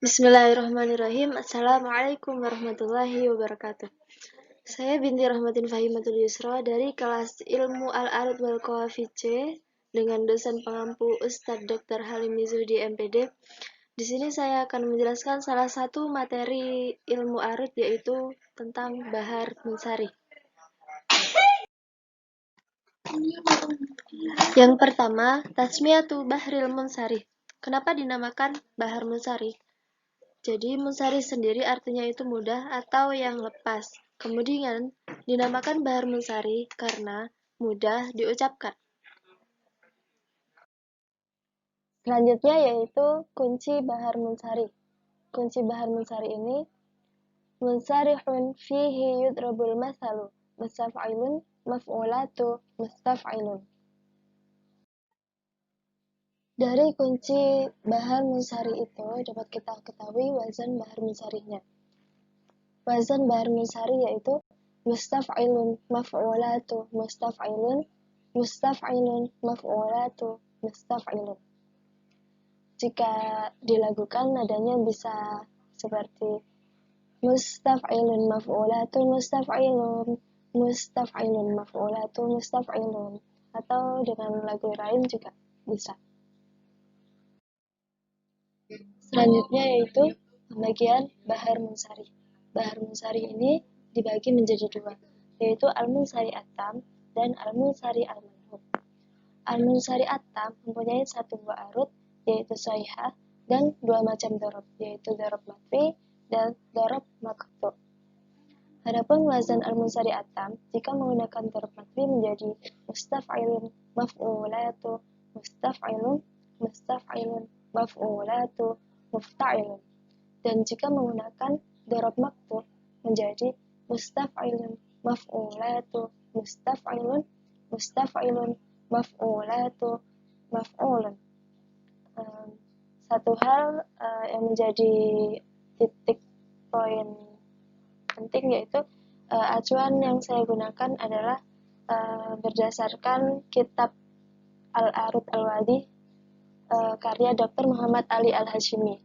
Bismillahirrahmanirrahim. Assalamualaikum warahmatullahi wabarakatuh. Saya binti Rahmatin Fahimatul Yusra dari kelas Ilmu Al-Arud wal Qawafi C dengan dosen pengampu Ustadz Dr. Halim Mizuhdi MPD. Di sini saya akan menjelaskan salah satu materi ilmu arud yaitu tentang Bahar Munsari. Yang pertama, Tasmiyatu Bahril Munsari. Kenapa dinamakan Bahar Munsari? Jadi munsari sendiri artinya itu mudah atau yang lepas. Kemudian dinamakan bahar munsari karena mudah diucapkan. Selanjutnya yaitu kunci bahar munsari. Kunci bahar munsari ini munsarihun fihi yudrabul masalu mustaf'ilun maf'ulatu mustaf'ilun. Dari kunci bahar munsari itu dapat kita ketahui wazan bahar munsarinya. Wazan bahar munsari yaitu mustaf'ilun maf'ulatu mustaf'ilun mustaf'ilun maf'ulatu mustaf'ilun. Jika dilakukan nadanya bisa seperti mustaf'ilun maf'ulatu mustaf'ilun mustaf'ilun maf'ulatu mustaf'ilun, atau dengan lagu lain juga bisa. Selanjutnya yaitu pembagian bahar munsari. Bahar munsari ini dibagi menjadi dua, yaitu al-munsari at-tam dan al-munsari al-manhub. Al-munsari at-tam mempunyai satu buah arut, yaitu shaihah, dan dua macam dorob, yaitu dorob matfi dan dorob maqtu'. Adapun wazan al-munsari at-tam jika menggunakan dorob matfi menjadi mustaf'ilun maf'ulatu mustaf'ilun mustaf'ilun maf'ulatu mufta'ilun, dan jika menggunakan dorob maqtu' menjadi mustaf'ilun maf'ulatu mustaf'ilun mustaf'ilun maf'ulatu maf'ulun. Satu hal yang menjadi titik poin penting yaitu acuan yang saya gunakan adalah berdasarkan kitab Al-Arud Al-Wadi karya Dr. Muhammad Ali Al-Hashimi.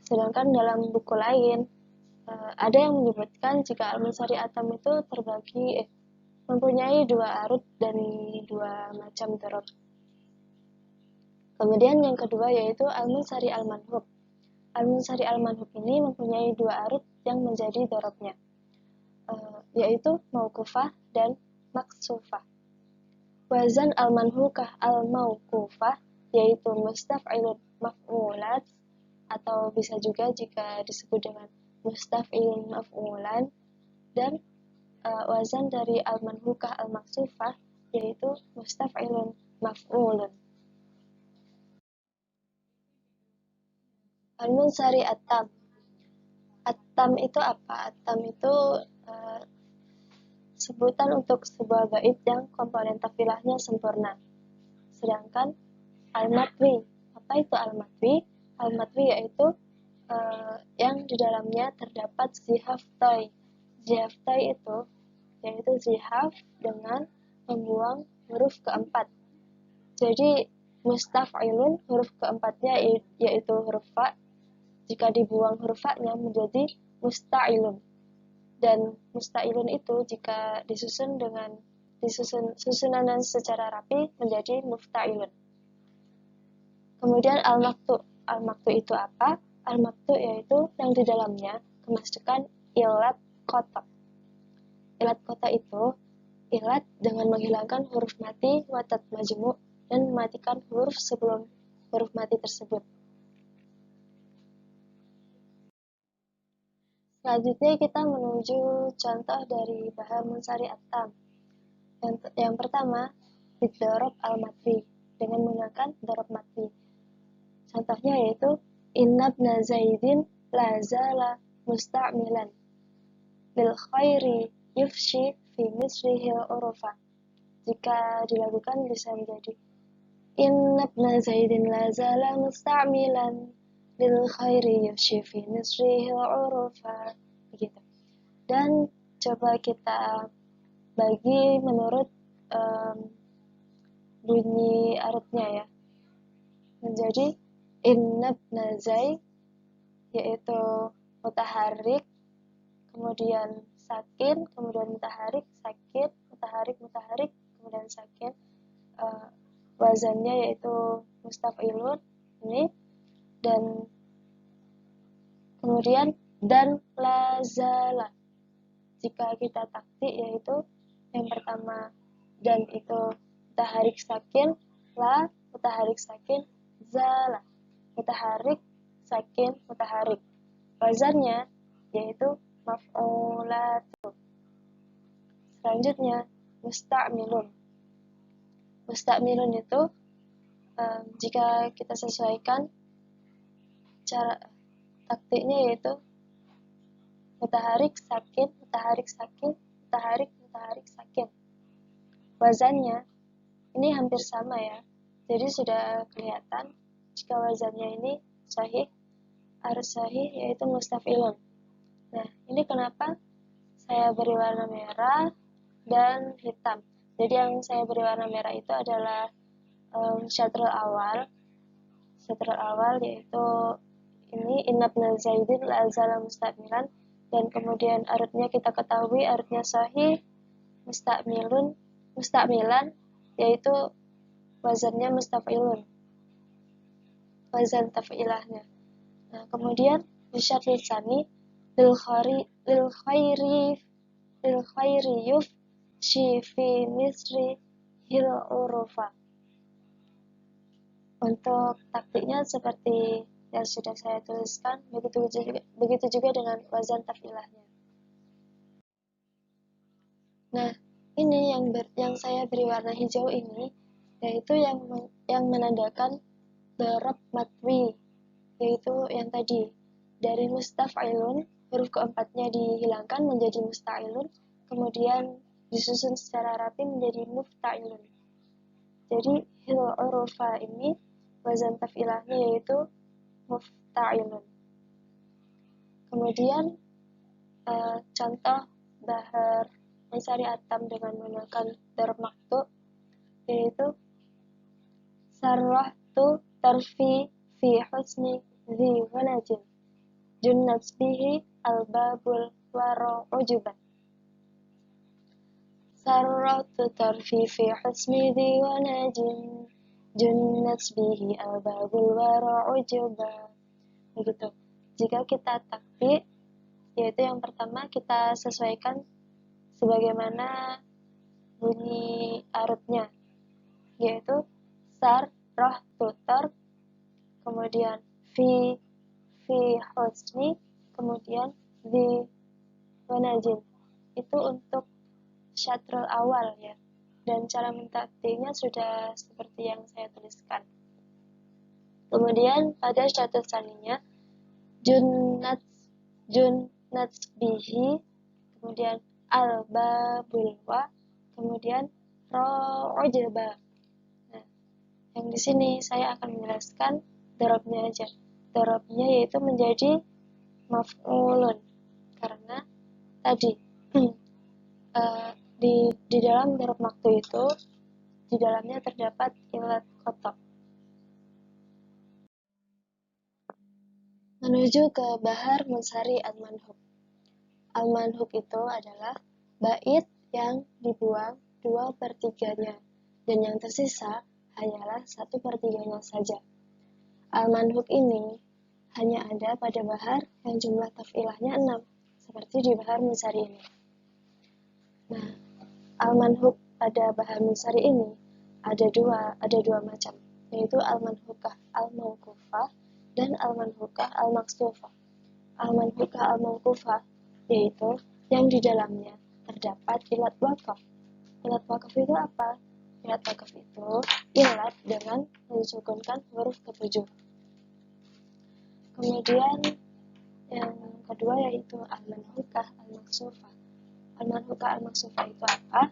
Sedangkan dalam buku lain ada yang menyebutkan jika al-munsari atam itu terbagi mempunyai dua arut dan dua macam dorob. Kemudian yang kedua yaitu al-munsari al-manhub. Al-munsari al-manhub ini mempunyai dua arut yang menjadi dorobnya, yaitu mauqufah dan maksufah. Wazan al-manhukah al-mauqufah yaitu mustaf'ilun maf'ulat, atau bisa juga jika disebut dengan mustaf'ilun maf'ulan, dan wazan dari al-manhukah al-maksufah yaitu mustaf'ilun maf'ulun. Al-munsari at-tam. At-tam itu apa? At-tam itu sebutan untuk sebuah bait yang komponen tafilahnya sempurna. Sedangkan al-matwi, apa itu al-matwi? Al-matwi yaitu yang di dalamnya terdapat zihaf tai. Zihaf tai itu yaitu zihaf dengan membuang huruf keempat. Jadi mustaf'ilun huruf keempatnya yaitu huruf fa. Jika dibuang huruf fa-nya menjadi musta'ilun. Dan musta'ilun itu jika disusun susunan secara rapi menjadi mufta'ilun. Kemudian al-maktu. Al-maktu itu apa? Al-maktu yaitu yang di dalamnya kemasukan ilat kota. Ilat kota itu ilat dengan menghilangkan huruf mati watat majmu' dan mematikan huruf sebelum huruf mati tersebut. Selanjutnya kita menuju contoh dari bahar munsari at-tam. Yang pertama, bidorob al-matwi dengan menggunakan dorob matwi. Contohnya yaitu innabna zaidin la zala musta'milan lil khairi yufshi fi misrihil urufa. Jika dilakukan bisa menjadi innabna zaidin la zala musta'milan lil khairi yufshi fi misrihil urufa, begitu. Dan coba kita bagi menurut bunyi arutnya ya, menjadi innabna zaid yaitu mutaharik, kemudian sakin, kemudian mutaharik, sakin, mutaharik, kemudian sakin. Wazannya yaitu mustaf'ilun ini, dan kemudian dan lazala. Jika kita taktik yaitu yang pertama dan itu mutaharik sakin, la mutaharik sakin, zala mutaharik sakin mutaharik. Wazannya yaitu maf'ulatu. Selanjutnya musta'milun. Musta'milun itu jika kita sesuaikan cara taktiknya yaitu mutaharik sakin, mutaharik sakin, mutaharik sakin. Wazannya ini hampir sama ya. Jadi sudah kelihatan jika wazannya ini sahih, harus sahih yaitu mustaf'ilun. Nah, ini kenapa saya beri warna merah dan hitam. Jadi yang saya beri warna merah itu adalah syatrul awal. Syatrul awal yaitu ini inabna zaidin la azala musta'milan, dan kemudian arutnya kita ketahui arutnya sahih, musta'milan yaitu wazannya mustaf'ilun, wazan taf'ilahnya. Nah, kemudian syatrul tsani lil khairi yuf shifi misri hil urufa. Untuk taktiknya seperti yang sudah saya tuliskan, begitu juga dengan wazan taf'ilahnya. Nah, ini yang saya beri warna hijau ini, yaitu yang menandakan dharab matwi, yaitu yang tadi dari mustaf'ilun, huruf keempatnya dihilangkan menjadi musta'ilun, kemudian disusun secara rapi menjadi mufta'ilun. Jadi hil urufa ini wazan taf'ilahnya yaitu mufta'ilun. Kemudian contoh bahar mencari atam dengan menggunakan dharab maktu yaitu sarrahtu tarfi fi husni dhi wanajin junnat bihi albabul waro ujuban. Sarrahtu tarfi fi husni dhi wanajin junnat bihi albabul waro ujuban. Begitu. Jika kita takbir, yaitu yang pertama kita sesuaikan sebagaimana bunyi arutnya, yaitu sar, roh, tutor, kemudian fi husni, kemudian di wanajin. Itu untuk syatrul awal ya, dan cara mentaktiknya sudah seperti yang saya tuliskan. Kemudian pada syatrul tsaninya junnat bihi, kemudian al-babul wa, kemudian ro'ujaba. Nah, yang di sini saya akan menjelaskan dharabnya aja. Dharabnya yaitu menjadi maf'ulun, karena tadi di dalam dharab maktu itu di dalamnya terdapat ilat kotok. Menuju ke bahar munsari al-manhub. Al-manhub itu adalah bait yang dibuang 2/3-nya, dan yang tersisa hanyalah 1/3-nya saja. Al-manhub ini hanya ada pada bahar yang jumlah taf'ilahnya 6, seperti di bahar munsari ini. Nah, al-manhub pada bahar munsari ini ada dua macam, yaitu al-manhukah al-mawqufah dan al-manhukah al-maksufah. Al-manhukah al-mawqufah yaitu yang di dalamnya terdapat ilat wakaf. Ilat wakaf itu apa? Ilat wakaf itu ilat dengan mensukunkan huruf ketujuh. Kemudian yang kedua yaitu al-manhukah al-maksufah. Al-manhukah al-maksufah itu apa?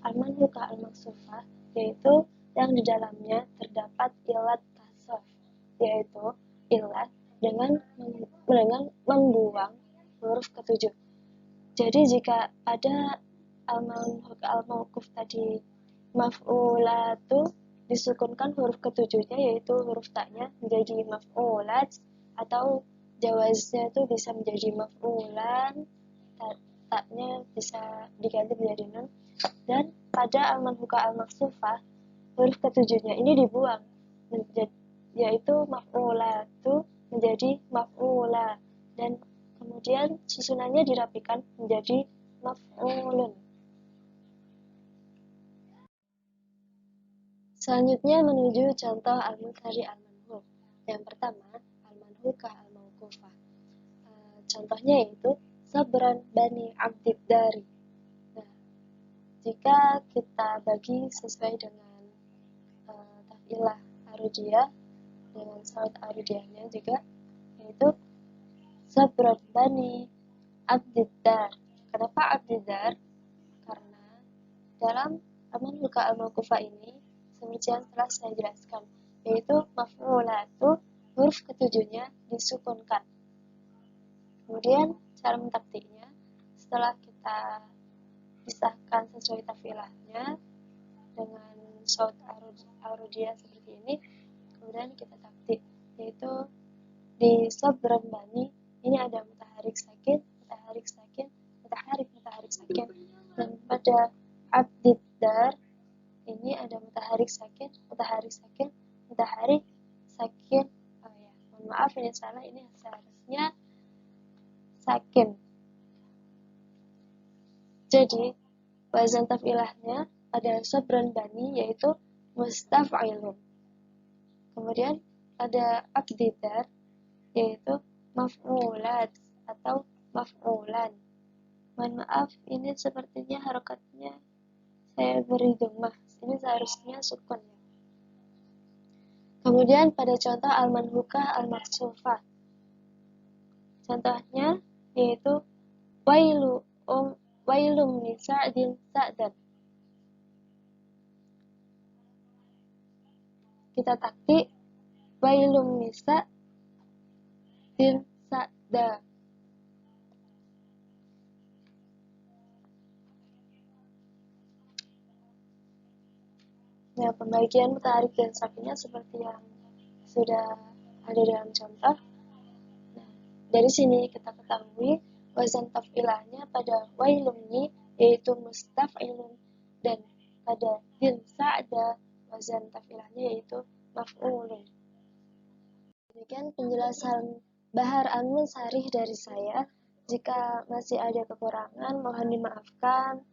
Al-manhukah al-maksufah yaitu yang di dalamnya terdapat ilat kasrah, yaitu ilat dengan membuang huruf ketujuh. Jadi jika ada al-mawquf tadi maf'ulatu disukunkan huruf ketujuhnya yaitu huruf ta'nya menjadi maf'ulat, atau jawaznya itu bisa menjadi maf'ulan, taknya bisa diganti menjadi nun, dan pada al-manhuka al-maksufah huruf ketujuhnya ini dibuang, yaitu maf'ulatu menjadi maf'ula, dan kemudian susunannya dirapikan menjadi maf'ulun. Selanjutnya menuju contoh al-mudhari al-manhuk. Yang pertama, al-manhukah al-mawqufah. Contohnya yaitu sabran bani abdiddari. Nah, jika kita bagi sesuai dengan tafilah arudiyah dengan saut arudiyahnya juga, yaitu sabran bani abdiddar. Kenapa abdiddar? Karena dalam al-manhukah al-mawqufah ini seperti yang telah saya jelaskan, yaitu maf'ulatu huruf ketujuhnya disukunkan. Kemudian cara mentaktiknya, setelah kita pisahkan sesuai tafilahnya dengan saut arudiyah seperti ini, kemudian kita taktik, yaitu di sabran bani ini ada mutaharik sakin, mutaharik sakin, mutaharik sakin, dan pada abdiddar ini ada mutaharik sakin, mutaharik sakin, mutaharik sakin. Oh ya, mohon maaf ini salah, ini seharusnya sakin. Jadi wazan taf'ilahnya pada sabran bani yaitu mustaf'ilun. Kemudian ada abdiddar yaitu maf'ulat atau maf'ulan. Mohon maaf, ini sepertinya harokatnya saya beri dhammah. Ini seharusnya sukun ya. Kemudian pada contoh al-manhukah al-maksufah. Contohnya yaitu wailum li sa'din sa'dan. Kita taktik wailum li sa'din sa'da. Nah, pembagian mutaharik dan sakinnya seperti yang sudah ada dalam contoh. Nah, dari sini kita ketahui wazan taf'ilahnya pada wailum ini yaitu mustaf'ilun, dan pada din sa'da wazan taf'ilahnya yaitu maf'ulun. Demikian penjelasan Bahar al-Munsharih dari saya. Jika masih ada kekurangan mohon dimaafkan,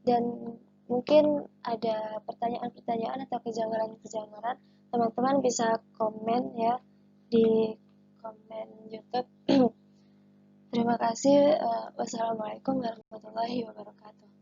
dan mungkin ada pertanyaan-pertanyaan atau kejanggalan-kejanggalan, teman-teman bisa komen ya di komen YouTube. Terima kasih. Wassalamualaikum warahmatullahi wabarakatuh.